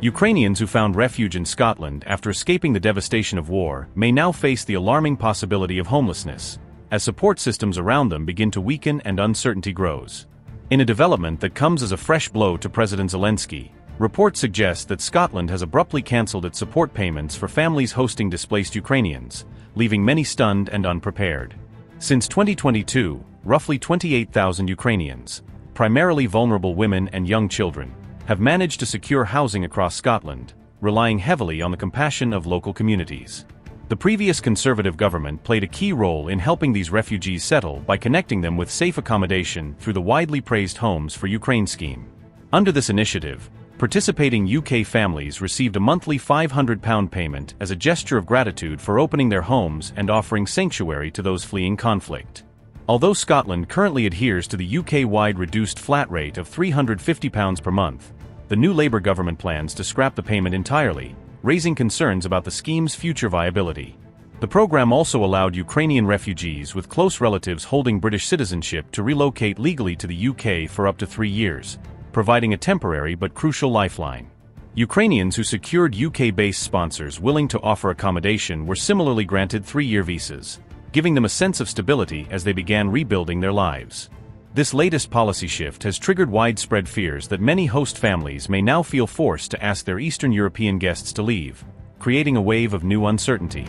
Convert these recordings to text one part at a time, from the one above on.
Ukrainians who found refuge in Scotland after escaping the devastation of war may now face the alarming possibility of homelessness, as support systems around them begin to weaken and uncertainty grows. In a development that comes as a fresh blow to President Zelensky, reports suggest that Scotland has abruptly cancelled its support payments for families hosting displaced Ukrainians, leaving many stunned and unprepared. Since 2022, roughly 28,000 Ukrainians, primarily vulnerable women and young children, have managed to secure housing across Scotland, relying heavily on the compassion of local communities. The previous Conservative government played a key role in helping these refugees settle by connecting them with safe accommodation through the widely praised Homes for Ukraine scheme. Under this initiative, participating UK families received a monthly £500 payment as a gesture of gratitude for opening their homes and offering sanctuary to those fleeing conflict. Although Scotland currently adheres to the UK-wide reduced flat rate of £350 per month, the new Labour government plans to scrap the payment entirely, raising concerns about the scheme's future viability. The programme also allowed Ukrainian refugees with close relatives holding British citizenship to relocate legally to the UK for up to 3 years, providing a temporary but crucial lifeline. Ukrainians who secured UK-based sponsors willing to offer accommodation were similarly granted 3-year visas, giving them a sense of stability as they began rebuilding their lives. This latest policy shift has triggered widespread fears that many host families may now feel forced to ask their Eastern European guests to leave, creating a wave of new uncertainty.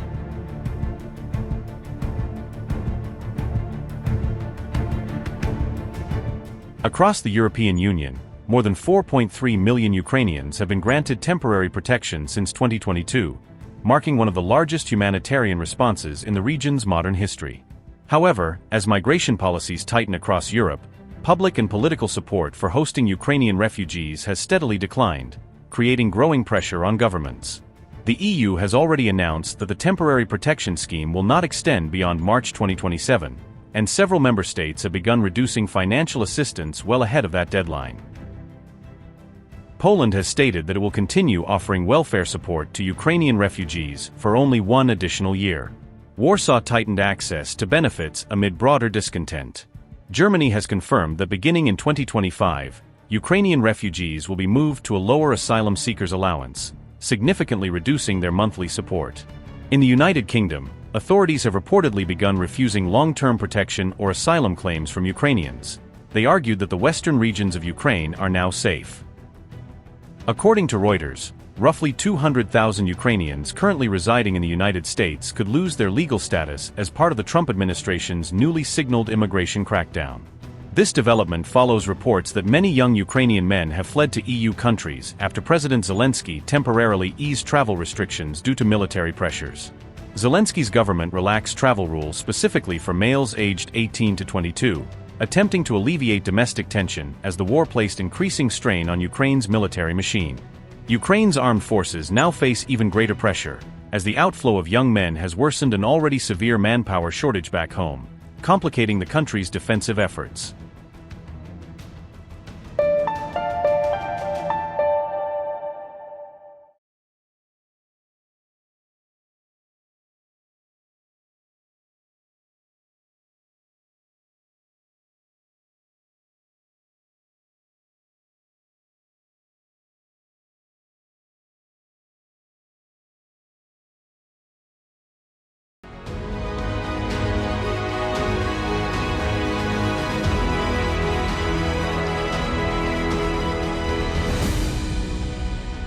Across the European Union, more than 4.3 million Ukrainians have been granted temporary protection since 2022, marking one of the largest humanitarian responses in the region's modern history. However, as migration policies tighten across Europe, public and political support for hosting Ukrainian refugees has steadily declined, creating growing pressure on governments. The EU has already announced that the temporary protection scheme will not extend beyond March 2027, and several member states have begun reducing financial assistance well ahead of that deadline. Poland has stated that it will continue offering welfare support to Ukrainian refugees for only 1 additional year. Warsaw tightened access to benefits amid broader discontent. Germany has confirmed that beginning in 2025, Ukrainian refugees will be moved to a lower asylum seekers allowance, significantly reducing their monthly support. In the United Kingdom, authorities have reportedly begun refusing long-term protection or asylum claims from Ukrainians. They argued that the western regions of Ukraine are now safe. According to Reuters, roughly 200,000 Ukrainians currently residing in the United States could lose their legal status as part of the Trump administration's newly signaled immigration crackdown. This development follows reports that many young Ukrainian men have fled to EU countries after President Zelensky temporarily eased travel restrictions due to military pressures. Zelensky's government relaxed travel rules specifically for males aged 18 to 22, attempting to alleviate domestic tension as the war placed increasing strain on Ukraine's military machine. Ukraine's armed forces now face even greater pressure, as the outflow of young men has worsened an already severe manpower shortage back home, complicating the country's defensive efforts.